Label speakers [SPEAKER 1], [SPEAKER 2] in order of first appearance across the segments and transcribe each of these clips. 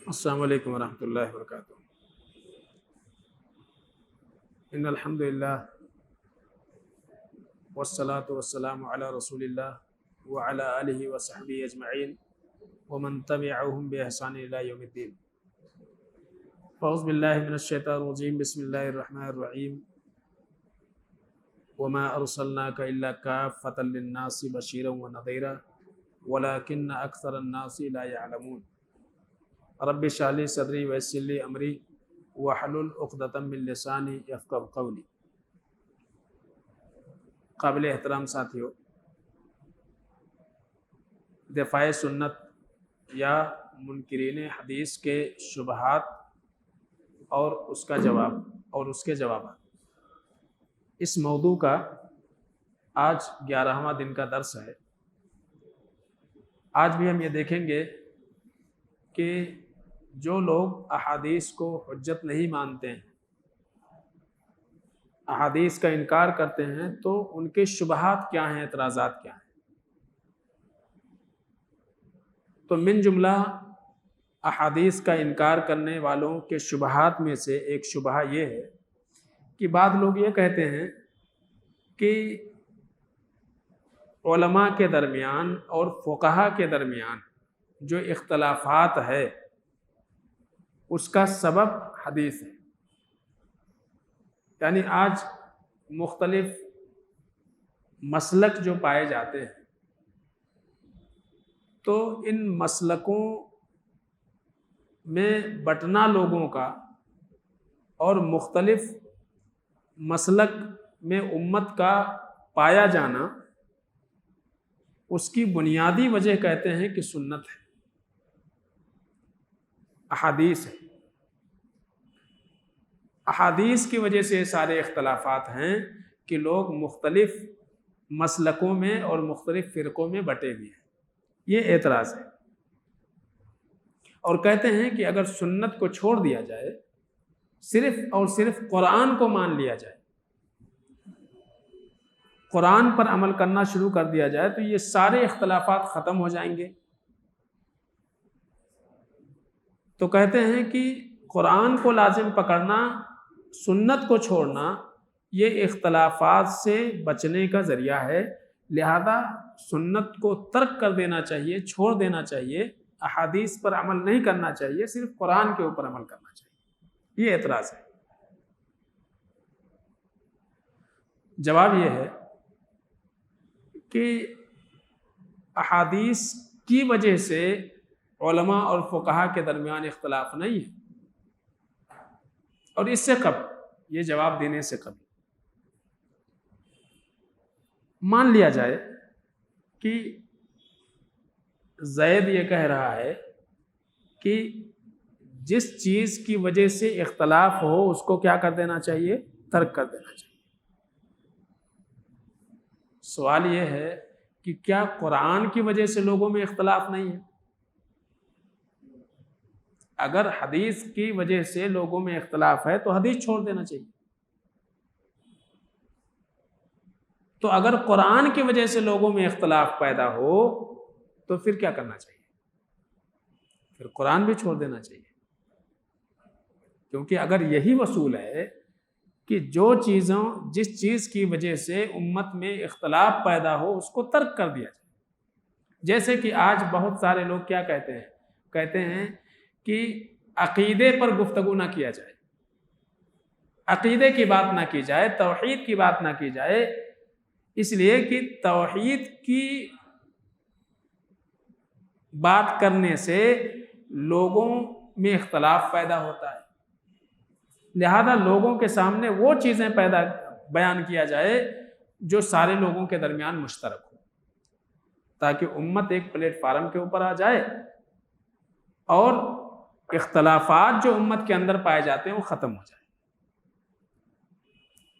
[SPEAKER 1] السلام علیکم ورحمۃ اللہ وبرکاتہ۔ ان الحمد للہ والصلاة والسلام علی رسول اللہ وعلی آلہ وصحبہ اجمعین ومن تبعهم بإحسان الی یوم الدین۔ اعوذ باللہ من الشیطان الرجیم، بسم اللہ الرحمن الرحیم۔ وما ارسلناک الا کافۃ للناس بشیرا ونذیرا ولکن اکثر الناس لا یعلمون۔ رب اشرح لی صدری ویسر لی امری واحلل عقدۃ من لسانی یفقہوا قولی۔ قابل احترام ساتھیو، دفاع سنت یا منکرین حدیث کے شبہات اور اس کا جواب اور اس کے جوابات، اس موضوع کا آج 11واں دن کا درس ہے۔ آج بھی ہم یہ دیکھیں گے کہ جو لوگ احادیث کو حجت نہیں مانتے ہیں، احادیث کا انکار کرتے ہیں، تو ان کے شبہات کیا ہیں، اعتراضات کیا ہیں۔ تو من جملہ احادیث کا انکار کرنے والوں کے شبہات میں سے ایک شبہہ یہ ہے کہ بعض لوگ یہ کہتے ہیں کہ علماء کے درمیان اور فقہا کے درمیان جو اختلافات ہے اس کا سبب حدیث ہے۔ یعنی آج مختلف مسلک جو پائے جاتے ہیں، تو ان مسلکوں میں بٹنا لوگوں کا اور مختلف مسلک میں امت کا پایا جانا، اس کی بنیادی وجہ کہتے ہیں کہ سنت ہے، احادیث ہے۔ احادیث کی وجہ سے سارے اختلافات ہیں کہ لوگ مختلف مسلکوں میں اور مختلف فرقوں میں بٹے ہوئے ہیں۔ یہ اعتراض ہے، اور کہتے ہیں کہ اگر سنت کو چھوڑ دیا جائے، صرف اور صرف قرآن کو مان لیا جائے، قرآن پر عمل کرنا شروع کر دیا جائے، تو یہ سارے اختلافات ختم ہو جائیں گے۔ تو کہتے ہیں کہ قرآن کو لازم پکڑنا، سنت کو چھوڑنا، یہ اختلافات سے بچنے کا ذریعہ ہے، لہذا سنت کو ترک کر دینا چاہیے، چھوڑ دینا چاہیے، احادیث پر عمل نہیں کرنا چاہیے، صرف قرآن کے اوپر عمل کرنا چاہیے۔ یہ اعتراض ہے۔ جواب یہ ہے کہ احادیث کی وجہ سے علماء اور فقہا کے درمیان اختلاف نہیں ہے، اور اس سے قبل، یہ جواب دینے سے قبل مان لیا جائے کہ زید یہ کہہ رہا ہے کہ جس چیز کی وجہ سے اختلاف ہو اس کو کیا کر دینا چاہیے، ترک کر دینا چاہیے۔ سوال یہ ہے کہ کیا قرآن کی وجہ سے لوگوں میں اختلاف نہیں ہے؟ اگر حدیث کی وجہ سے لوگوں میں اختلاف ہے تو حدیث چھوڑ دینا چاہیے۔ تو اگر قرآن کی وجہ سے لوگوں میں اختلاف پیدا ہو تو پھر کیا کرنا چاہیے؟ پھر قرآن بھی چھوڑ دینا چاہیے، کیونکہ اگر یہی اصول ہے کہ جس چیز کی وجہ سے امت میں اختلاف پیدا ہو اس کو ترک کر دیا جائے۔ جیسے کہ آج بہت سارے لوگ کیا کہتے ہیں کہ عقیدے پر گفتگو نہ کیا جائے، عقیدے کی بات نہ کی جائے، توحید کی بات نہ کی جائے، اس لیے کہ توحید کی بات کرنے سے لوگوں میں اختلاف پیدا ہوتا ہے، لہذا لوگوں کے سامنے وہ چیزیں بیان کیا جائے جو سارے لوگوں کے درمیان مشترک ہو، تاکہ امت ایک پلیٹ فارم کے اوپر آ جائے اور اختلافات جو امت کے اندر پائے جاتے ہیں وہ ختم ہو جائے۔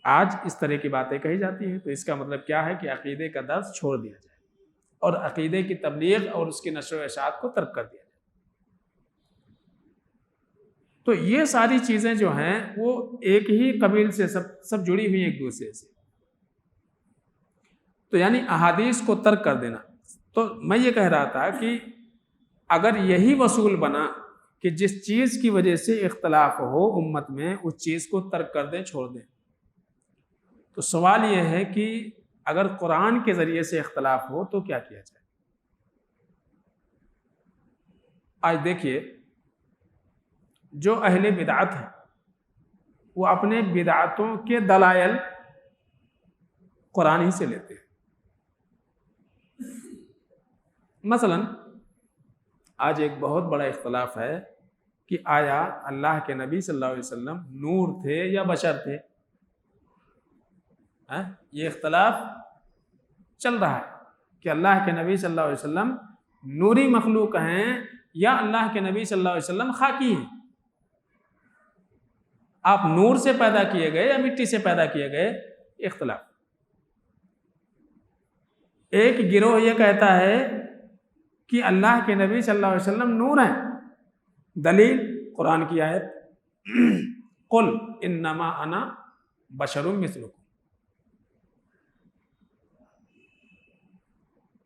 [SPEAKER 1] آج اس طرح کی باتیں کہی جاتی ہیں، تو اس کا مطلب کیا ہے کہ عقیدے کا درس چھوڑ دیا جائے اور عقیدے کی تبلیغ اور اس کی نشر و اشاعت کو ترک کر دیا جائے۔ تو یہ ساری چیزیں جو ہیں وہ ایک ہی قبیل سے سب جڑی ہوئی ایک دوسرے سے۔ تو یعنی احادیث کو ترک کر دینا۔ تو میں یہ کہہ رہا تھا کہ اگر یہی اصول بنا کہ جس چیز کی وجہ سے اختلاف ہو امت میں اس چیز کو ترک کر دیں، چھوڑ دیں۔ تو سوال یہ ہے کہ اگر قرآن کے ذریعے سے اختلاف ہو تو کیا کیا جائے؟ آج دیکھیے، جو اہل بدعت ہیں وہ اپنے بدعتوں کے دلائل قرآن ہی سے لیتے ہیں۔ مثلا آج ایک بہت بڑا اختلاف ہے کہ آیا اللہ کے نبی صلی اللہ علیہ وسلم نور تھے یا بشر تھے؟ یہ اختلاف چل رہا ہے کہ اللہ کے نبی صلی اللہ علیہ وسلم نوری مخلوق ہیں یا اللہ کے نبی صلی اللہ علیہ وسلم خاکی ہیں۔ آپ نور سے پیدا کیے گئے یا مٹی سے پیدا کیے گئے؟ اختلاف۔ ایک گروہ یہ کہتا ہے کہ اللہ کے نبی صلی اللہ علیہ وسلم نور ہیں، دلیل قرآن کی آیت قل انما انا بشر مثلکم۔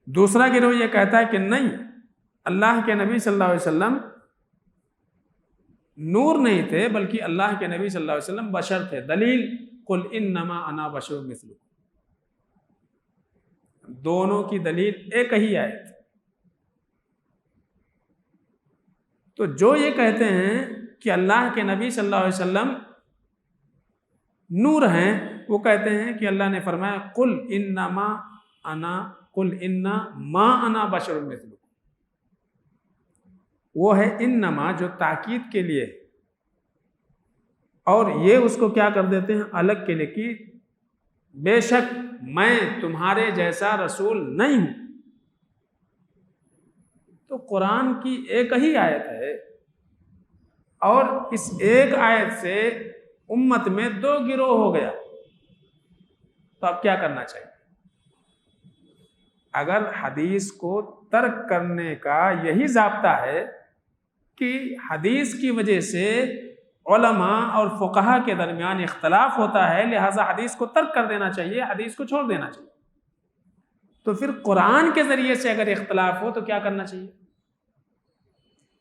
[SPEAKER 1] دوسرا گروہ یہ کہتا ہے کہ نہیں، اللہ کے نبی صلی اللہ علیہ وسلم نور نہیں تھے بلکہ اللہ کے نبی صلی اللہ علیہ وسلم بشر تھے، دلیل قل انما انا بشر مثلکم۔ دونوں کی دلیل ایک ہی آیت۔ تو جو یہ کہتے ہیں کہ اللہ کے نبی صلی اللہ علیہ وسلم نور ہیں، وہ کہتے ہیں کہ اللہ نے فرمایا قل انما انا بشر مثلکم۔ وہ ہے انما جو تاکید کے لیے، اور یہ اس کو کیا کر دیتے ہیں الگ کے لیے کہ بے شک میں تمہارے جیسا رسول نہیں ہوں۔ تو قرآن کی ایک ہی آیت ہے اور اس ایک آیت سے امت میں دو گروہ ہو گیا، تو اب کیا کرنا چاہیے؟ اگر حدیث کو ترک کرنے کا یہی ضابطہ ہے کہ حدیث کی وجہ سے علماء اور فقہا کے درمیان اختلاف ہوتا ہے لہٰذا حدیث کو ترک کر دینا چاہیے، حدیث کو چھوڑ دینا چاہیے، تو پھر قرآن کے ذریعے سے اگر اختلاف ہو تو کیا کرنا چاہیے؟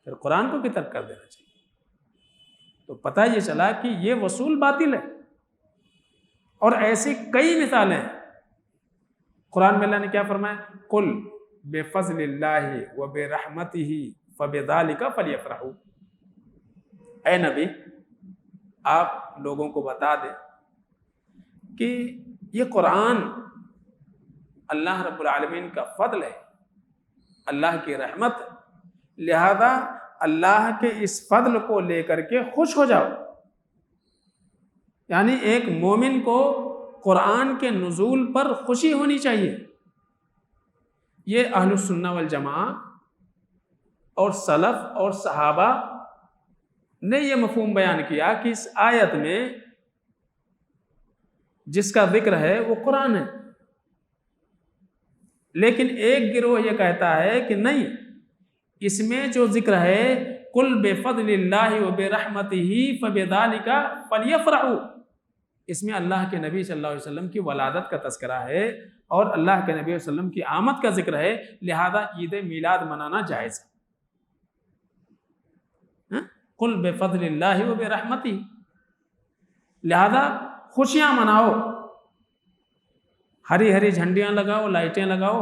[SPEAKER 1] پھر قرآن کو بھی ترک کر دینا چاہیے۔ تو پتہ یہ چلا کہ یہ وصول باطل ہے، اور ایسی کئی مثالیں ہیں۔ قرآن میں اللہ نے کیا فرمایا؟ قل بفضل اللہ وبرحمتہ فبذلک فلیفرحوا۔ اے نبی، آپ لوگوں کو بتا دیں کہ یہ قرآن اللہ رب العالمین کا فضل ہے، اللہ کی رحمت ہے، لہذا اللہ کے اس فضل کو لے کر کے خوش ہو جاؤ۔ یعنی ایک مومن کو قرآن کے نزول پر خوشی ہونی چاہیے۔ یہ اہل السنہ والجماعہ اور سلف اور صحابہ نے یہ مفہوم بیان کیا کہ اس آیت میں جس کا ذکر ہے وہ قرآن ہے، لیکن ایک گروہ یہ کہتا ہے کہ نہیں، اس میں جو ذکر ہے قل بفضل اللہ وبرحمتہ فبذلک فلیفرحوا، اس میں اللہ کے نبی صلی اللہ علیہ وسلم کی ولادت کا تذکرہ ہے اور اللہ کے نبی صلی اللہ علیہ وسلم کی آمد کا ذکر ہے، لہذا عید میلاد منانا جائز ہے۔ قل بفضل اللہ وبرحمتہ، لہذا خوشیاں مناؤ، ہری ہری جھنڈیاں لگاؤ، لائٹیں لگاؤ،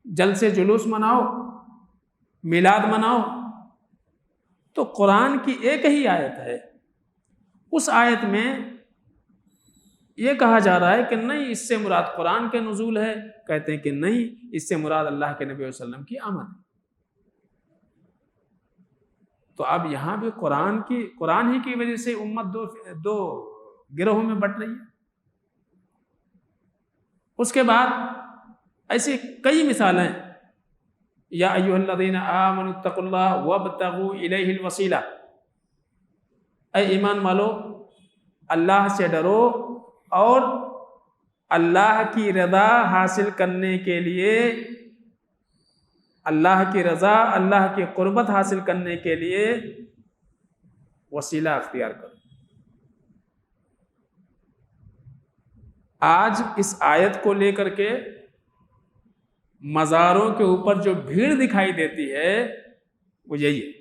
[SPEAKER 1] جلسے جلوس مناؤ، میلاد مناؤ۔ تو قرآن کی ایک ہی آیت ہے، اس آیت میں یہ کہا جا رہا ہے کہ نہیں اس سے مراد قرآن کے نزول ہے، کہتے ہیں کہ نہیں، اس سے مراد اللہ کے نبی صلی اللہ علیہ وسلم کی آمد ہے۔ تو اب یہاں بھی قرآن ہی کی وجہ سے امت دو گروہوں میں بٹ رہی ہے۔ اس کے بعد ایسی کئی مثالیں، یا ایھا الذین آمنوا اتقوا اللہ وابتغوا الیہ الوسیلہ، اے ایمان والو اللہ سے ڈرو اور اللہ کی رضا حاصل کرنے کے لیے، اللہ کی رضا، اللہ کی قربت حاصل کرنے کے لیے وسیلہ اختیار کرو۔ آج اس آیت کو لے کر کے مزاروں کے اوپر جو بھیڑ دکھائی دیتی ہے وہ یہی ہے،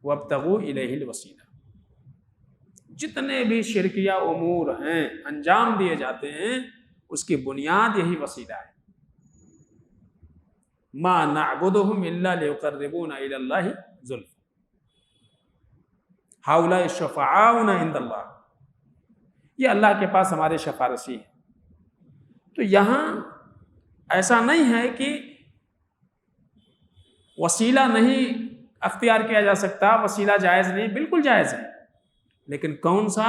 [SPEAKER 1] وابتغوا الیہ الوسیلہ۔ جتنے بھی شرکیہ امور ہیں انجام دیے جاتے ہیں اس کی بنیاد یہی وسیلہ ہے۔ ما نعبدہم الا لیقربونا الی اللہ زلفی ہؤلاء شفعاؤنا عند اللہ، یہ اللہ کے پاس ہمارے شفارسی ہے۔ تو یہاں ایسا نہیں ہے کہ وسیلہ نہیں اختیار کیا جا سکتا، وسیلہ جائز نہیں، بالکل جائز ہے، لیکن کون سا؟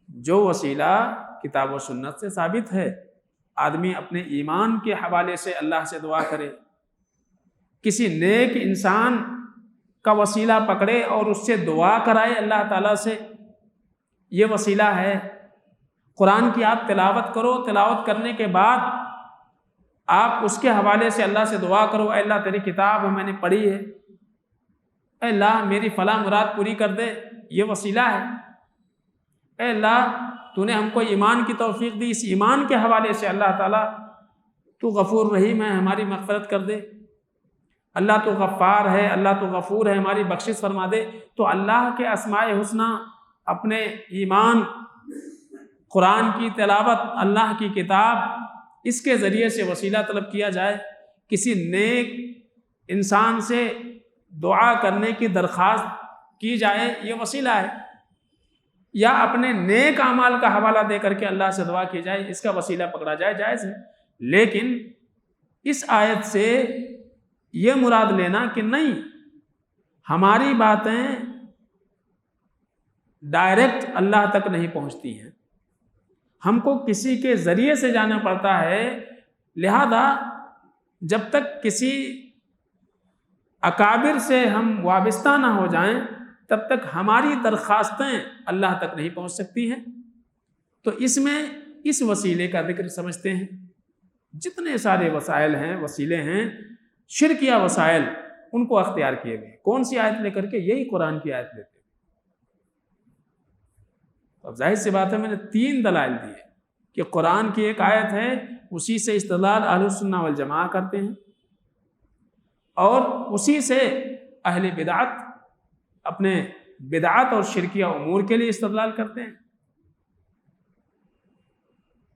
[SPEAKER 1] جو وسیلہ کتاب و سنت سے ثابت ہے۔ آدمی اپنے ایمان کے حوالے سے اللہ سے دعا کرے، کسی نیک انسان کا وسیلہ پکڑے اور اس سے دعا کرائے اللہ تعالیٰ سے، یہ وسیلہ ہے۔ قرآن کی آپ تلاوت کرو، تلاوت کرنے کے بعد آپ اس کے حوالے سے اللہ سے دعا کرو، اے اللہ تیری کتاب میں نے پڑھی ہے، اے اللہ میری فلاں مراد پوری کر دے، یہ وسیلہ ہے۔ اے اللہ تو نے ہم کو ایمان کی توفیق دی، اس ایمان کے حوالے سے اللہ تعالیٰ تو غفور رحیم ہے، ہماری مغفرت کر دے۔ اللہ تو غفار ہے، اللہ تو غفور ہے، ہماری بخشش فرما دے۔ تو اللہ کے اسماء حسنی، اپنے ایمان، قرآن کی تلاوت، اللہ کی کتاب، اس کے ذریعے سے وسیلہ طلب کیا جائے، کسی نیک انسان سے دعا کرنے کی درخواست کی جائے، یہ وسیلہ ہے۔ یا اپنے نیک اعمال کا حوالہ دے کر کے اللہ سے دعا کی جائے، اس کا وسیلہ پکڑا جائے، جائز ہے۔ لیکن اس آیت سے یہ مراد لینا کہ نہیں، ہماری باتیں ڈائریکٹ اللہ تک نہیں پہنچتی ہیں، ہم کو کسی کے ذریعے سے جانا پڑتا ہے، لہذا جب تک کسی اکابر سے ہم وابستہ نہ ہو جائیں تب تک ہماری درخواستیں اللہ تک نہیں پہنچ سکتی ہیں۔ تو اس میں اس وسیلے کا ذکر سمجھتے ہیں۔ جتنے سارے وسائل ہیں، وسیلے ہیں، شرکیہ وسائل، ان کو اختیار کیے گئے۔ کون سی آیت لے کر کے؟ یہی قرآن کی آیت لیتے ہیں۔ اب ظاہر سی بات ہے، میں نے 3 دلائل دیے کہ قرآن کی ایک آیت ہے، اسی سے استدلال اہل السنہ والجماعہ کرتے ہیں، اور اسی سے اہل بدعت اپنے بدعت اور شرکیہ امور کے لیے استدلال کرتے ہیں۔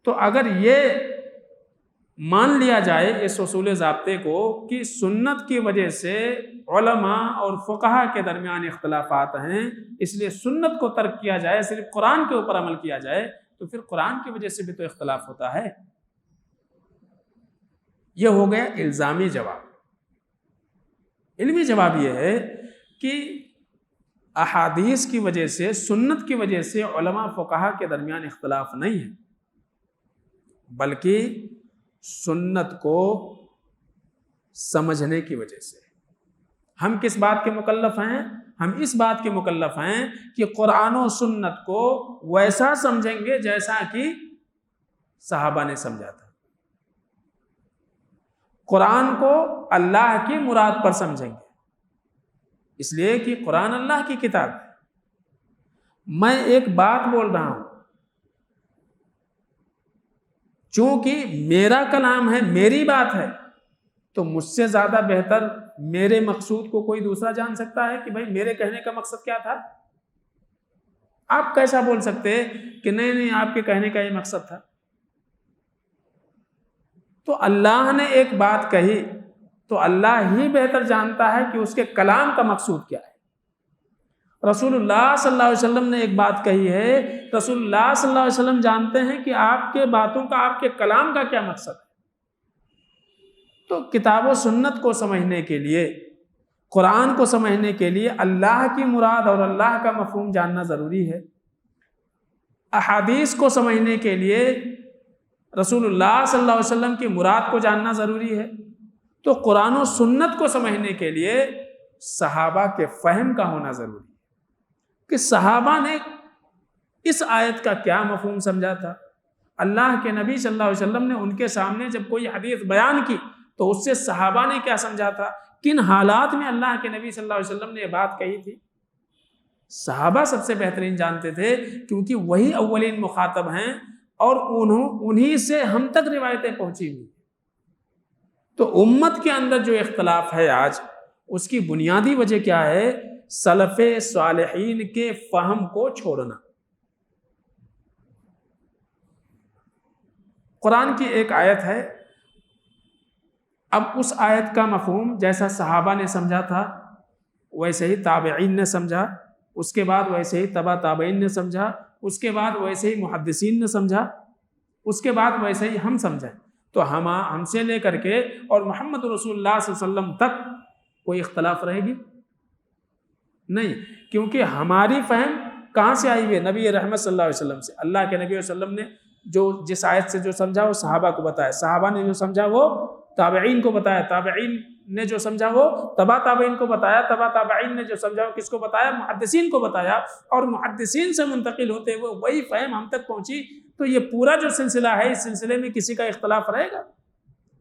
[SPEAKER 1] تو اگر یہ مان لیا جائے اس اصول ضابطے کو کہ سنت کی وجہ سے علماء اور فقہا کے درمیان اختلافات ہیں، اس لیے سنت کو ترک کیا جائے، صرف قرآن کے اوپر عمل کیا جائے، تو پھر قرآن کی وجہ سے بھی تو اختلاف ہوتا ہے۔ یہ ہو گیا الزامی جواب۔ علمی جواب یہ ہے کہ احادیث کی وجہ سے، سنت کی وجہ سے علماء فقہا کے درمیان اختلاف نہیں ہے، بلکہ سنت کو سمجھنے کی وجہ سے۔ ہم کس بات کے مکلف ہیں؟ ہم اس بات کے مکلف ہیں کہ قرآن و سنت کو ویسا سمجھیں گے جیسا کہ صحابہ نے سمجھا تھا۔ قرآن کو اللہ کی مراد پر سمجھیں گے، اس لیے کہ قرآن اللہ کی کتاب ہے۔ میں ایک بات بول رہا ہوں، چونکہ میرا کلام ہے، میری بات ہے، تو مجھ سے زیادہ بہتر میرے مقصود کو کوئی دوسرا جان سکتا ہے کہ بھائی میرے کہنے کا مقصد کیا تھا؟ آپ کیسا بول سکتے کہ نہیں آپ کے کہنے کا یہ مقصد تھا؟ تو اللہ نے ایک بات کہی تو اللہ ہی بہتر جانتا ہے کہ اس کے کلام کا مقصود کیا ہے۔ رسول اللہ صلی اللہ علیہ وسلم نے ایک بات کہی ہے، رسول اللہ صلی اللہ علیہ وسلم جانتے ہیں کہ آپ کے باتوں کا، آپ کے کلام کا کیا مقصد ہے۔ تو کتاب و سنت کو سمجھنے کے لیے، قرآن کو سمجھنے کے لیے اللہ کی مراد اور اللہ کا مفہوم جاننا ضروری ہے۔ احادیث کو سمجھنے کے لیے رسول اللہ صلی اللہ علیہ وسلم کی مراد کو جاننا ضروری ہے۔ تو قرآن و سنت کو سمجھنے کے لیے صحابہ کے فہم کا ہونا ضروری ہے کہ صحابہ نے اس آیت کا کیا مفہوم سمجھا تھا۔ اللہ کے نبی صلی اللہ علیہ وسلم نے ان کے سامنے جب کوئی حدیث بیان کی تو اس سے صحابہ نے کیا سمجھا تھا، کن حالات میں اللہ کے نبی صلی اللہ علیہ وسلم نے یہ بات کہی تھی۔ صحابہ سب سے بہترین جانتے تھے، کیونکہ وہی اولین مخاطب ہیں اور انہی سے ہم تک روایتیں پہنچی ہوئی۔ تو امت کے اندر جو اختلاف ہے آج، اس کی بنیادی وجہ کیا ہے؟ سلف صالحین کے فہم کو چھوڑنا۔ قرآن کی ایک آیت ہے، اب اس آیت کا مفہوم جیسا صحابہ نے سمجھا تھا ویسے ہی تابعین نے سمجھا، اس کے بعد ویسے ہی تبع تابعین نے سمجھا، اس کے بعد ویسے ہی محدثین نے سمجھا، اس کے بعد ویسے ہی ہم سمجھیں، تو ہم سے لے کر کے اور محمد رسول اللہ صلی اللہ علیہ وسلم تک کوئی اختلاف رہے گی نہیں، کیونکہ ہماری فہم کہاں سے آئی ہوئی ہے؟ نبی رحمت صلی اللہ علیہ وسلم سے۔ اللہ کے نبی صلی اللہ علیہ وسلم نے جو جس آیت سے جو سمجھا وہ صحابہ کو بتایا، صحابہ نے جو سمجھا وہ تابعین کو بتایا، تابعین نے جو سمجھا وہ تبع تابعین کو بتایا، تبع تابعین نے جو سمجھا وہ کس کو بتایا؟ محدثین کو بتایا، اور محدثین سے منتقل ہوتے ہوئے وہی فہم ہم تک پہنچی۔ تو یہ پورا جو سلسلہ ہے، اس سلسلے میں کسی کا اختلاف رہے گا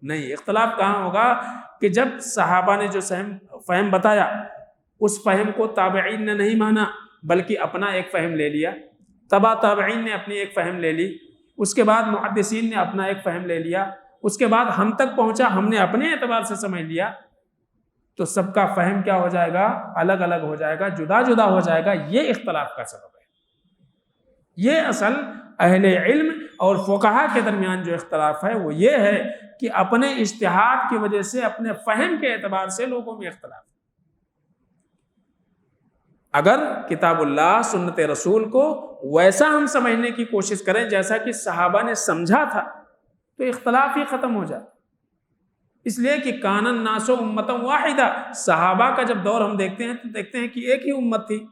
[SPEAKER 1] نہیں۔ اختلاف کہاں ہوگا؟ کہ جب صحابہ نے جو فہم بتایا اس فہم کو تابعین نے نہیں مانا بلکہ اپنا ایک فہم لے لیا، تبع تابعین نے اپنی ایک فہم لے لی، اس کے بعد محدثین نے اپنا ایک فہم لے لیا، اس کے بعد ہم تک پہنچا، ہم نے اپنے اعتبار سے سمجھ لیا، تو سب کا فہم کیا ہو جائے گا؟ الگ الگ ہو جائے گا، جدا جدا ہو جائے گا۔ یہ اختلاف کا سبب ہے۔ یہ اصل اہل علم اور فقہا کے درمیان جو اختلاف ہے وہ یہ ہے کہ اپنے اجتہاد کی وجہ سے، اپنے فہم کے اعتبار سے لوگوں میں اختلاف۔ اگر کتاب اللہ سنت رسول کو ویسا ہم سمجھنے کی کوشش کریں جیسا کہ صحابہ نے سمجھا تھا تو اختلاف ہی ختم ہو جائے۔ اس لیے کہ کان الناس امۃ واحدہ، صحابہ کا جب دور ہم دیکھتے ہیں تو دیکھتے ہیں کہ ایک ہی امت تھی،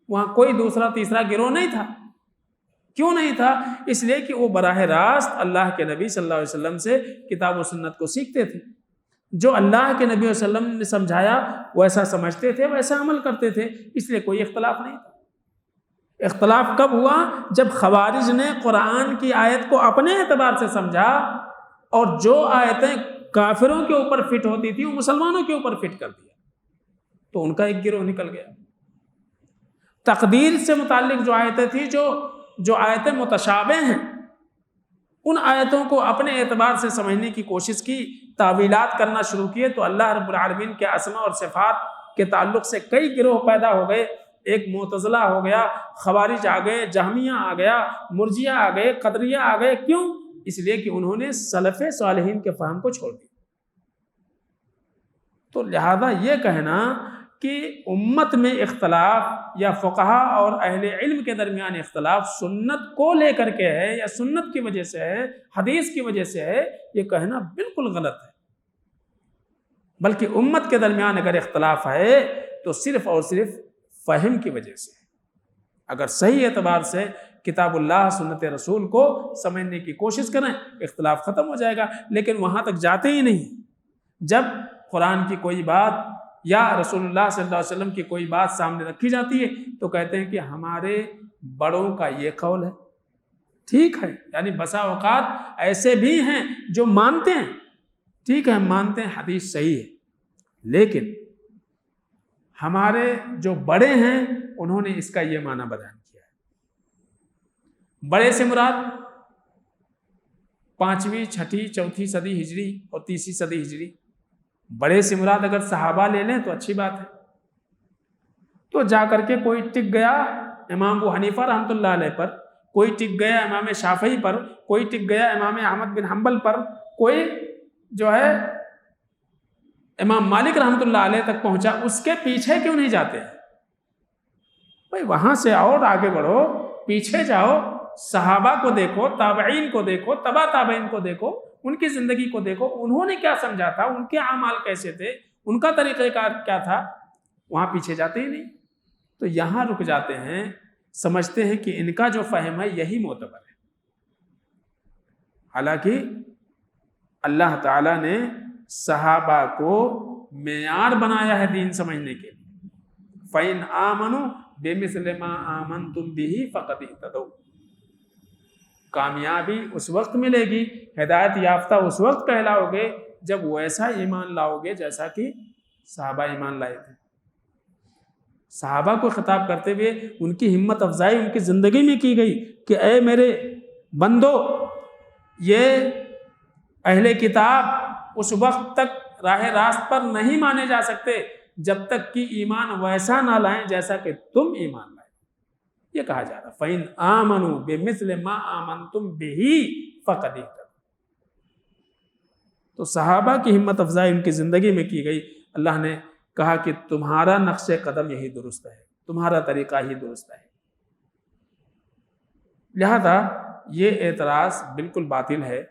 [SPEAKER 1] وہاں کوئی دوسرا تیسرا گروہ نہیں تھا۔ کیوں نہیں تھا؟ اس لیے کہ وہ براہ راست اللہ کے نبی صلی اللہ علیہ وسلم سے کتاب و سنت کو سیکھتے تھے، جو اللہ کے نبی صلی اللہ علیہ وسلم نے سمجھایا ویسا سمجھتے تھے، ویسا عمل کرتے تھے، اس لیے کوئی اختلاف نہیں تھا۔ اختلاف کب ہوا؟ جب خوارج نے قرآن کی آیت کو اپنے اعتبار سے سمجھا اور جو آیتیں کافروں کے اوپر فٹ ہوتی تھی وہ مسلمانوں کے اوپر فٹ کر دیا، تو ان کا ایک گروہ نکل گیا۔ تقدیر سے متعلق جو آیتیں تھیں، جو آیتیں متشابہ ہیں، ان آیتوں کو اپنے اعتبار سے سمجھنے کی کوشش کی، تعویلات کرنا شروع کیے، تو اللہ رب العالمین کے اسماء اور صفات کے تعلق سے کئی گروہ پیدا ہو گئے۔ ایک معتزلہ ہو گیا، خوارج آ گئے، جہمیہ آ گیا، مرجیہ آ گئے، قدریہ آ گئے۔ کیوں؟ اس لیے کہ انہوں نے سلف صالحین کے فہم کو چھوڑ دیا۔ تو لہذا یہ کہنا کہ امت میں اختلاف یا فقہا اور اہل علم کے درمیان اختلاف سنت کو لے کر کے ہے یا سنت کی وجہ سے ہے، حدیث کی وجہ سے ہے، یہ کہنا بالکل غلط ہے۔ بلکہ امت کے درمیان اگر اختلاف ہے تو صرف اور صرف فہم کی وجہ سے۔ اگر صحیح اعتبار سے کتاب اللہ سنت رسول کو سمجھنے کی کوشش کریں، اختلاف ختم ہو جائے گا۔ لیکن وہاں تک جاتے ہی نہیں۔ جب قرآن کی کوئی بات یا رسول اللہ صلی اللہ علیہ وسلم کی کوئی بات سامنے رکھی جاتی ہے تو کہتے ہیں کہ ہمارے بڑوں کا یہ قول ہے، ٹھیک ہے۔ یعنی بسا اوقات ایسے بھی ہیں جو مانتے ہیں، ٹھیک ہے، مانتے ہیں حدیث صحیح ہے، لیکن ہمارے جو بڑے ہیں انہوں نے اس کا یہ معنی بیان کیا ہے۔ بڑے سے مراد 5ویں، 6ٹھی، 4تھی صدی ہجری اور 3ری صدی ہجری۔ بڑے سے مراد اگر صحابہ لے لیں تو اچھی بات ہے۔ تو جا کر کے کوئی ٹک گیا امام ابو حنیفہ رحمۃ اللہ علیہ پر، کوئی ٹک گیا امام شافعی پر، کوئی ٹک گیا امام احمد بن حنبل پر، کوئی جو ہے امام مالک رحمۃ اللہ علیہ تک پہنچا، اس کے پیچھے کیوں نہیں جاتے ہیں؟ بھائی وہاں سے اور آگے بڑھو، پیچھے جاؤ، صحابہ کو دیکھو، تابعین کو دیکھو، تبع تابعین کو دیکھو، ان کی زندگی کو دیکھو، انہوں نے کیا سمجھا تھا، ان کے اعمال کیسے تھے، ان کا طریقہ کار کیا تھا، وہاں پیچھے جاتے ہی نہیں۔ تو یہاں رک جاتے ہیں، سمجھتے ہیں کہ ان کا جو فہم ہے یہی معتبر ہے، حالانکہ اللہ تعالیٰ نے صحابہ کو معیار بنایا ہے دین سمجھنے کے لیے۔ فَإِنْ آمَنُوا بِمِثْلِ مَا آمَنْتُمْ بِهِ فَقَدِ اهْتَدَوْا۔ کامیابی اس وقت ملے گی، ہدایت یافتہ اس وقت کہلاؤ گے جب ویسا ایمان لاؤ گے جیسا کہ صحابہ ایمان لائے تھے۔ صحابہ کو خطاب کرتے ہوئے ان کی ہمت افزائی ان کی زندگی میں کی گئی کہ اے میرے بندو، یہ اہل کتاب اس وقت تک راہ راست پر نہیں مانے جا سکتے جب تک کہ ایمان ویسا نہ لائیں جیسا کہ تم ایمان لائے. یہ کہا جا رہا فَإِنْ آمَنُوا بِمِثْلِ مَا آمَنْتُمْ بِهِ فَقَدِ اهْتَدَوْا. تو صحابہ کی ہمت افزائی ان کی زندگی میں کی گئی. اللہ نے کہا کہ تمہارا نقش قدم یہی درست ہے, تمہارا طریقہ ہی درست ہے. لہذا یہ اعتراض بالکل باطل ہے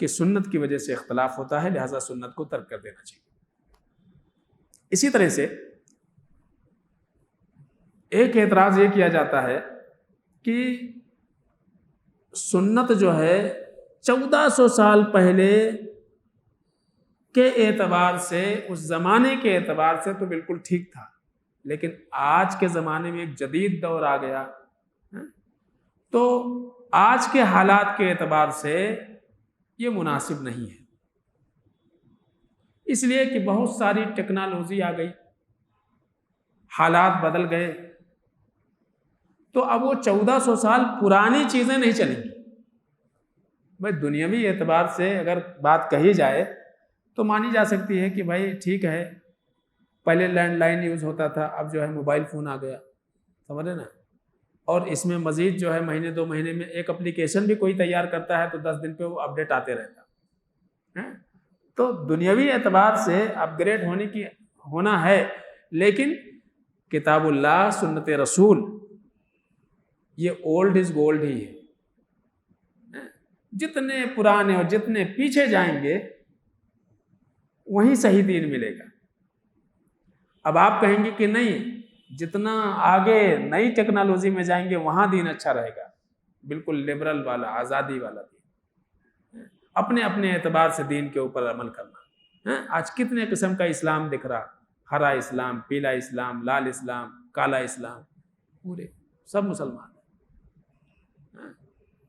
[SPEAKER 1] کہ سنت کی وجہ سے اختلاف ہوتا ہے, لہذا سنت کو ترک کر دینا چاہیے. اسی طرح سے ایک اعتراض یہ کیا جاتا ہے کہ سنت جو ہے 1400 سال پہلے کے اعتبار سے, اس زمانے کے اعتبار سے تو بالکل ٹھیک تھا, لیکن آج کے زمانے میں ایک جدید دور آ گیا, تو آج کے حالات کے اعتبار سے یہ مناسب نہیں ہے. اس لیے کہ بہت ساری ٹیکنالوجی آ گئی, حالات بدل گئے, تو اب وہ 1400 سال پرانی چیزیں نہیں چلیں گی. بھائی دنیاوی اعتبار سے اگر بات کہی جائے تو مانی جا سکتی ہے کہ بھائی ٹھیک ہے, پہلے لینڈ لائن یوز ہوتا تھا, اب جو ہے موبائل فون آ گیا, سمجھ رہے نا, اور اس میں مزید جو ہے مہینے 2 مہینے میں ایک اپلیکیشن بھی کوئی تیار کرتا ہے تو 10 دن پہ وہ اپڈیٹ آتے رہتا. تو دنیاوی اعتبار سے اپ گریڈ ہونا ہے, لیکن کتاب اللہ سنت رسول یہ اولڈ از گولڈ ہی ہے. جتنے پرانے اور جتنے پیچھے جائیں گے وہیں صحیح دین ملے گا. اب آپ کہیں گے کہ نہیں, جتنا آگے نئی ٹیکنالوجی میں جائیں گے وہاں دین اچھا رہے گا. بالکل لبرل والا, آزادی والا دین, اپنے اپنے اعتبار سے دین کے اوپر عمل کرنا. آج کتنے قسم کا اسلام دکھ رہا, ہرا اسلام, پیلا اسلام, لال اسلام, کالا اسلام, پورے سب مسلمان ہیں.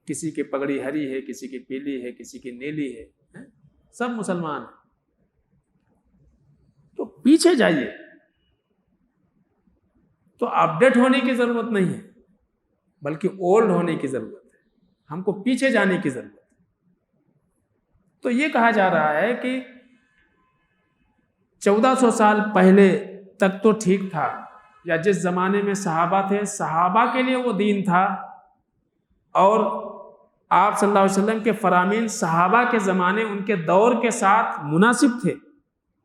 [SPEAKER 1] کسی کی پگڑی ہری ہے, کسی کی پیلی ہے, کسی کی نیلی ہے, سب مسلمان ہیں. تو پیچھے جائیے, تو اپڈیٹ ہونے کی ضرورت نہیں ہے, بلکہ اولڈ ہونے کی ضرورت ہے. ہم کو پیچھے جانے کی ضرورت ہے. تو یہ کہا جا رہا ہے کہ 1400 سال پہلے تک تو ٹھیک تھا, یا جس زمانے میں صحابہ تھے, صحابہ کے لیے وہ دین تھا, اور آپ صلی اللہ علیہ وسلم کے فرامین صحابہ کے زمانے ان کے دور کے ساتھ مناسب تھے,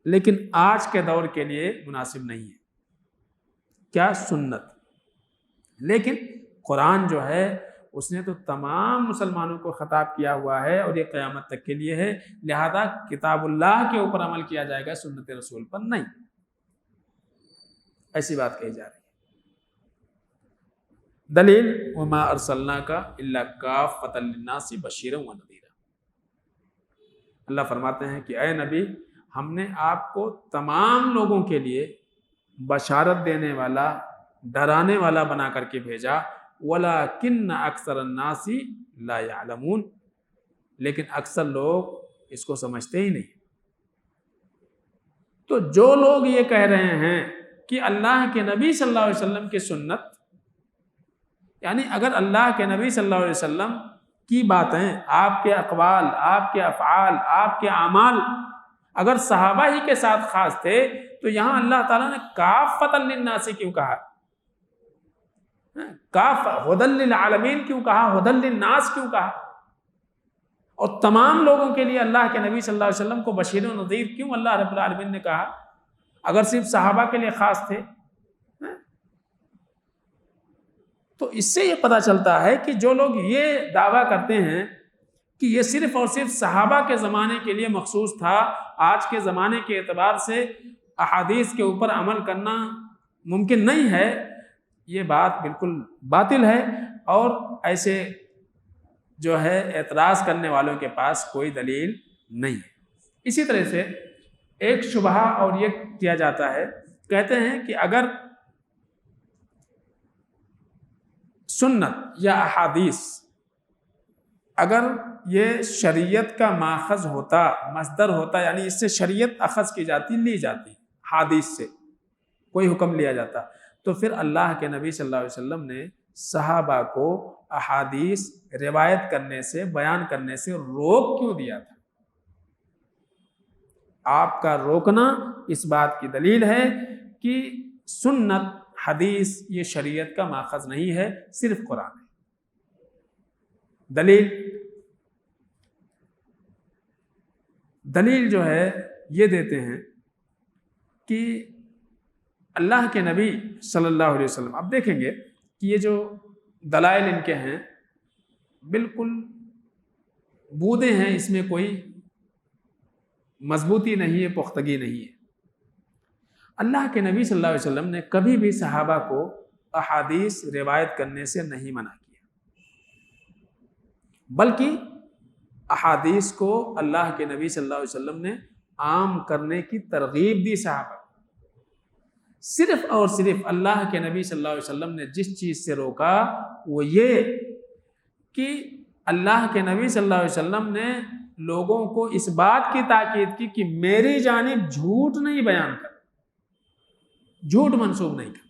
[SPEAKER 1] لیکن آج کے دور کے لیے مناسب نہیں ہے. کیا سنت. لیکن قرآن جو ہے اس نے تو تمام مسلمانوں کو خطاب کیا ہوا ہے, اور یہ قیامت تک کے لیے ہے. لہذا کتاب اللہ کے اوپر عمل کیا جائے گا, سنت رسول پر نہیں. ایسی بات کہی جا رہی ہے. دلیل وما ارسلناک الا کافۃ للناس بشیرا ونذیرا. اللہ فرماتے ہیں کہ اے نبی, ہم نے آپ کو تمام لوگوں کے لیے بشارت دینے والا, ڈرانے والا بنا کر کے بھیجا. وَلَكِنَّ أَكْثَرَ النَّاسِ لَا يَعْلَمُونَ, لیکن اکثر لوگ اس کو سمجھتے ہی نہیں. تو جو لوگ یہ کہہ رہے ہیں کہ اللہ کے نبی صلی اللہ علیہ وسلم کی سنت, یعنی اگر اللہ کے نبی صلی اللہ علیہ وسلم کی باتیں, آپ کے اقوال, آپ کے افعال, آپ کے اعمال اگر صحابہ ہی کے ساتھ خاص تھے, تو یہاں اللہ تعالیٰ نے کافۃ للناس کیوں کہا, ہدی للعالمین کیوں کہا, ہدی للناس کیوں کہا, اور تمام لوگوں کے لیے اللہ کے نبی صلی اللہ علیہ وسلم کو بشیر و نذیر کیوں اللہ رب العالمین نے کہا, اگر صرف صحابہ کے لیے خاص تھے. تو اس سے یہ پتہ چلتا ہے کہ جو لوگ یہ دعویٰ کرتے ہیں کہ یہ صرف اور صرف صحابہ کے زمانے کے لیے مخصوص تھا, آج کے زمانے کے اعتبار سے احادیث کے اوپر عمل کرنا ممکن نہیں ہے, یہ بات بالکل باطل ہے. اور ایسے جو ہے اعتراض کرنے والوں کے پاس کوئی دلیل نہیں ہے. اسی طرح سے ایک شبہہ اور یہ کیا جاتا ہے, کہتے ہیں کہ اگر سنت یا احادیث اگر یہ شریعت کا ماخذ ہوتا, مصدر ہوتا, یعنی اس سے شریعت اخذ کی جاتی, لی جاتی, حدیث سے کوئی حکم لیا جاتا, تو پھر اللہ کے نبی صلی اللہ علیہ وسلم نے صحابہ کو احادیث روایت کرنے سے, بیان کرنے سے روک کیوں دیا تھا؟ آپ کا روکنا اس بات کی دلیل ہے کہ سنت حدیث یہ شریعت کا ماخذ نہیں ہے، صرف قرآن ہے۔ دلیل جو ہے یہ دیتے ہیں کہ اللہ کے نبی صلی اللہ علیہ وسلم، اب دیکھیں گے کہ یہ جو دلائل ان کے ہیں بالکل بودے ہیں، اس میں کوئی مضبوطی نہیں ہے، پختگی نہیں ہے۔ اللہ کے نبی صلی اللہ علیہ وسلم نے کبھی بھی صحابہ کو احادیث روایت کرنے سے نہیں منع کیا، بلکہ احادیث کو اللہ کے نبی صلی اللہ علیہ وسلم نے عام کرنے کی ترغیب دی صحابہ کو۔ صرف اور صرف اللہ کے نبی صلی اللہ علیہ وسلم نے جس چیز سے روکا وہ یہ کہ اللہ کے نبی صلی اللہ علیہ وسلم نے لوگوں کو اس بات کی تاکید کی کہ میری جانب جھوٹ نہیں بیان کر، جھوٹ منسوب نہیں کر،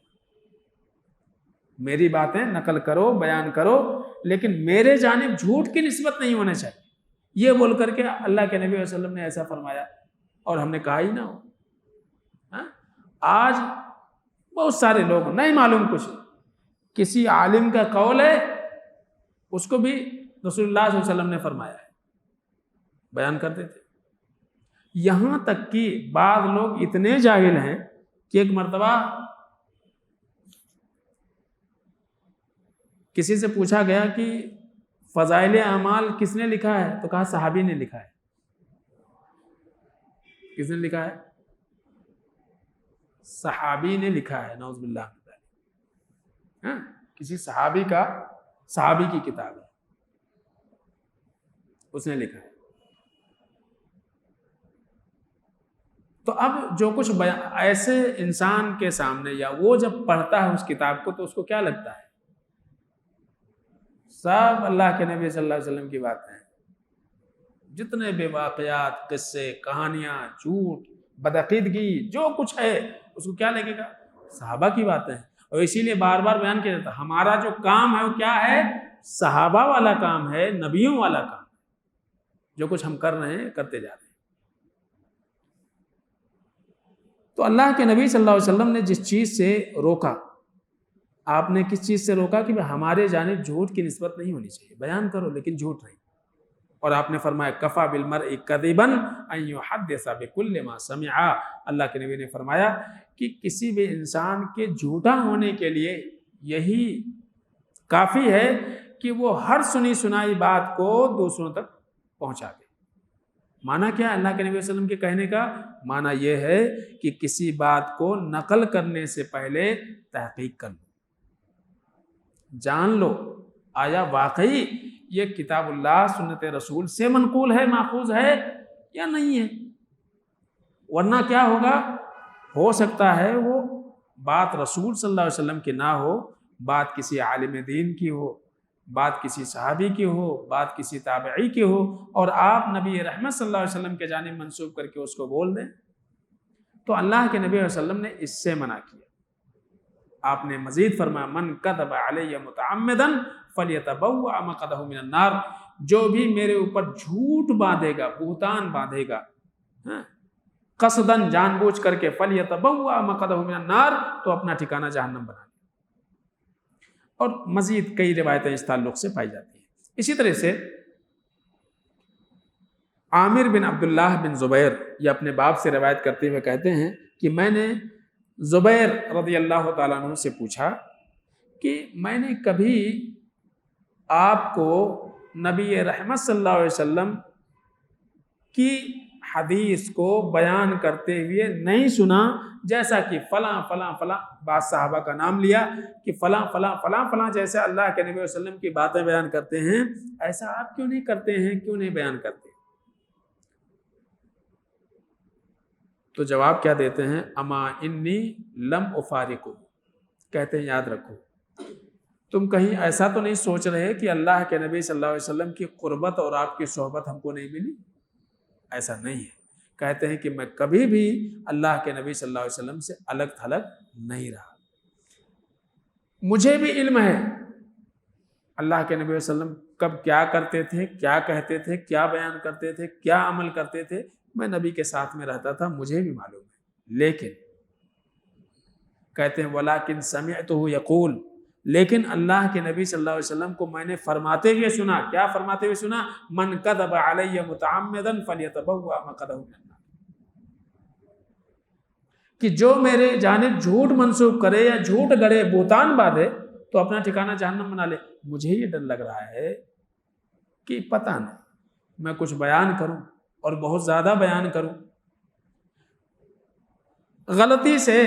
[SPEAKER 1] میری باتیں نقل کرو، بیان کرو، لیکن میرے جانب جھوٹ کی نسبت نہیں ہونے چاہیے، یہ بول کر کے اللہ کے نبی صلی اللہ علیہ وسلم نے ایسا فرمایا اور ہم نے کہا ہی نہ ہو۔ آج بہت سارے لوگ نہیں معلوم کچھ، کسی عالم کا قول ہے اس کو بھی رسول اللہ صلی اللہ علیہ وسلم نے فرمایا ہے، بیان کرتے تھے۔ یہاں تک کہ بعض لوگ اتنے جاہل ہیں کہ ایک مرتبہ کسی سے پوچھا گیا کہ فضائل اعمال کس نے لکھا ہے، تو کہا صحابی نے لکھا ہے۔ کس نے لکھا ہے؟ صحابی نے لکھا ہے، نعوذ باللہ من ذالک۔ کسی صحابی کی کتاب ہے، اس نے لکھا ہے۔ تو اب جو کچھ ایسے انسان کے سامنے یا وہ جب پڑھتا ہے اس کتاب کو تو اس کو کیا لگتا ہے؟ سب اللہ کے نبی صلی اللہ علیہ وسلم کی باتیں ہیں، جتنے بھی واقعات، قصے، کہانیاں، جھوٹ، بدعقیدگی، جو کچھ ہے اس کو کیا لگے گا؟ صحابہ کی باتیں ہیں۔ اور اسی لیے بار بار بیان کیا جاتا ہے ہمارا جو کام ہے وہ کیا ہے؟ صحابہ والا کام ہے، نبیوں والا کام ہے۔ جو کچھ ہم کر رہے ہیں کرتے جا رہے ہیں۔ تو اللہ کے نبی صلی اللہ علیہ وسلم نے جس چیز سے روکا، آپ نے کس چیز سے روکا کہ ہمارے جانب جھوٹ کی نسبت نہیں ہونی چاہیے، بیان کرو لیکن جھوٹ نہیں۔ اور آپ نے فرمایا کفا بالمرء کذبا ان یحدث بکل ما سمع، اللہ کے نبی نے فرمایا کہ کسی بھی انسان کے جھوٹا ہونے کے لیے یہی کافی ہے کہ وہ ہر سنی سنائی بات کو دوسروں تک پہنچا دے۔ معنی کیا ہے اللہ کے نبی صلی اللہ علیہ وسلم کے کہنے کا؟ معنی یہ ہے کہ کسی بات کو نقل کرنے سے پہلے تحقیق کر لو، جان لو آیا واقعی یہ کتاب اللہ سنت رسول سے منقول ہے، ماخوذ ہے یا نہیں ہے۔ ورنہ کیا ہوگا؟ ہو سکتا ہے وہ بات رسول صلی اللہ علیہ وسلم کی نہ ہو، بات کسی عالم دین کی ہو، بات کسی صحابی کی ہو، بات کسی تابعی کی ہو، اور آپ نبی رحمت صلی اللہ علیہ وسلم کے جانب منسوب کر کے اس کو بول دیں۔ تو اللہ کے نبی علیہ وسلم نے اس سے منع کیا۔ آپ نے مزید فرمایا من کذب علی متعمدا فلیتبوأ مقعدہ من النار، جو بھی میرے اوپر جھوٹ باندھے گا، بہتان باندھے گا قصداً، جان بوجھ کر کے، فلیتبوأ مقعدہ من النار، تو اپنا ٹھکانہ جہنم بنا لے۔ اور مزید کئی روایتیں اس تعلق سے پائی جاتی ہیں۔ اسی طرح سے عامر بن عبداللہ بن زبیر یہ اپنے باپ سے روایت کرتے ہوئے کہتے ہیں کہ میں نے زبیر رضی اللہ تعالیٰ عنہ سے پوچھا کہ میں نے کبھی آپ کو نبی رحمت صلی اللہ علیہ وسلم کی حدیث کو بیان کرتے ہوئے نہیں سنا، جیسا کہ فلاں فلاں فلاں، بعض صحابہ کا نام لیا کہ فلاں فلاں فلاں فلاں جیسے اللہ کے نبی صلی اللہ علیہ وسلم کی باتیں بیان کرتے ہیں، ایسا آپ کیوں نہیں کرتے ہیں، کیوں نہیں بیان کرتے؟ تو جواب کیا دیتے ہیں؟ اما انی لم افارقو، کہتے ہیں یاد رکھو تم کہیں ایسا تو نہیں سوچ رہے کہ اللہ کے نبی صلی اللہ علیہ وسلم کی قربت اور آپ کی صحبت ہم کو نہیں ملی؟ ایسا نہیں ہے۔ کہتے ہیں کہ میں کبھی بھی اللہ کے نبی صلی اللہ علیہ وسلم سے الگ تھلگ نہیں رہا، مجھے بھی علم ہے اللہ کے نبی صلی اللہ علیہ وسلم کب کیا کرتے تھے، کیا کہتے تھے، کیا بیان کرتے تھے، کیا عمل کرتے تھے، میں نبی کے ساتھ میں رہتا تھا، مجھے بھی معلوم ہے، لیکن کہتے ہیں وَلَٰكِن سَمِعْتُهُ يَقُولُ، لیکن اللہ کے نبی صلی اللہ علیہ وسلم کو میں نے فرماتے ہوئے سنا۔ کیا فرماتے ہوئے سنا؟ مَنْ كَذَبَ عَلَيَّ مُتَعَمِّدًا فَلْيَتَبَوَّأْ مَقْعَدَهُ مِنَ النَّارِ، کہ جو میرے جانب جھوٹ منسوب کرے یا جھوٹ گڑے، بہتان باندھے، تو اپنا ٹھکانہ جہنم بنا لے۔ مجھے یہ ڈر لگ رہا ہے کہ پتہ نہیں میں کچھ بیان کروں اور بہت زیادہ بیان کروں، غلطی سے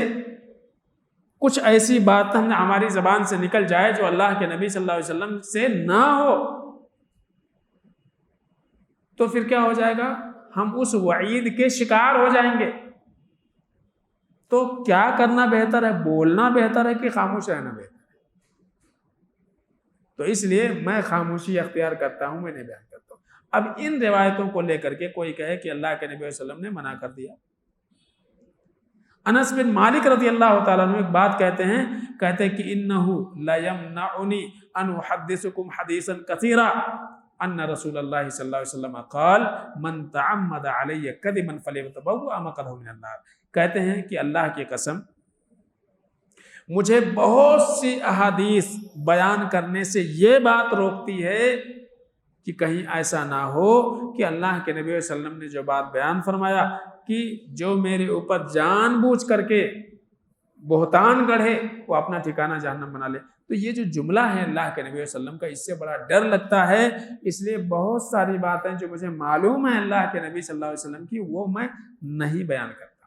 [SPEAKER 1] کچھ ایسی بات ہماری زبان سے نکل جائے جو اللہ کے نبی صلی اللہ علیہ وسلم سے نہ ہو، تو پھر کیا ہو جائے گا؟ ہم اس وعید کے شکار ہو جائیں گے۔ تو کیا کرنا بہتر ہے؟ بولنا بہتر ہے کہ خاموش رہنا بہتر ہے؟ تو اس لیے میں خاموشی اختیار کرتا ہوں، میں نہیں بیان کرتا ہوں۔ اب ان روایتوں کو لے کر کے کوئی کہے کہ اللہ کے نبی صلی اللہ علیہ وسلم نے منع کر دیا۔ انس بن مالک رضی اللہ تعالیٰ عنہ ایک بات کہتے ہیں کہ انه لا يمنعني ان احدثكم حديثا كثيرا ان رسول اللہ صلی اللہ علیہ وسلم قال من تعمد علی كذبا فليتبوأ مقعده من النار۔ کہتے ہیں کہ اللہ کی قسم مجھے بہت سی احادیث بیان کرنے سے یہ بات روکتی ہے کہ کہیں ایسا نہ ہو کہ اللہ کے نبی صلی اللہ علیہ وسلم نے جو بات بیان فرمایا کہ جو میرے اوپر جان بوجھ کر کے بہتان گڑھے وہ اپنا ٹھکانہ جہنم بنا لے۔ تو یہ جو جملہ ہے اللہ کے نبی صلی اللہ علیہ وسلم کا، اس سے بڑا ڈر لگتا ہے۔ اس لیے بہت ساری باتیں جو مجھے معلوم ہے اللہ کے نبی صلی اللہ علیہ وسلم کی، وہ میں نہیں بیان کرتا۔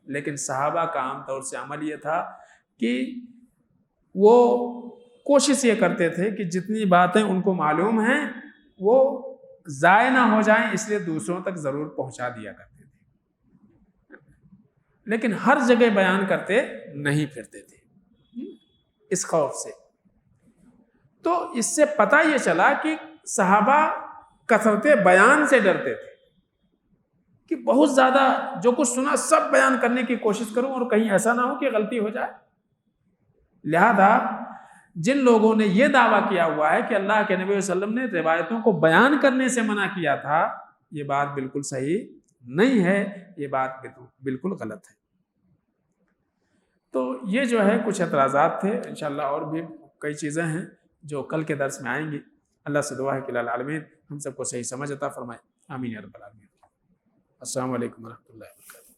[SPEAKER 1] لیکن صحابہ کا عام طور سے عمل یہ تھا کہ وہ کوشش یہ کرتے تھے کہ جتنی باتیں ان کو معلوم ہیں وہ ضائع نہ ہو جائیں، اس لیے دوسروں تک ضرور پہنچا دیا کرتے تھے، لیکن ہر جگہ بیان کرتے نہیں پھرتے تھے اس خوف سے۔ تو اس سے پتہ یہ چلا کہ صحابہ کثرت بیان سے ڈرتے تھے کہ بہت زیادہ جو کچھ سنا سب بیان کرنے کی کوشش کروں اور کہیں ایسا نہ ہو کہ غلطی ہو جائے۔ لہذا جن لوگوں نے یہ دعویٰ کیا ہوا ہے کہ اللہ کے نبی صلی اللہ علیہ وسلم نے روایتوں کو بیان کرنے سے منع کیا تھا، یہ بات بالکل صحیح نہیں ہے، یہ بات بالکل غلط ہے۔ تو یہ جو ہے کچھ اعتراضات تھے، انشاءاللہ اور بھی کئی چیزیں ہیں جو کل کے درس میں آئیں گی۔ اللہ سے دعا ہے کہ العالمین ہم سب کو صحیح سمجھ عطا فرمائے، آمین یا رب العالمین۔ السلام علیکم ورحمۃ اللہ وبرکاتہ۔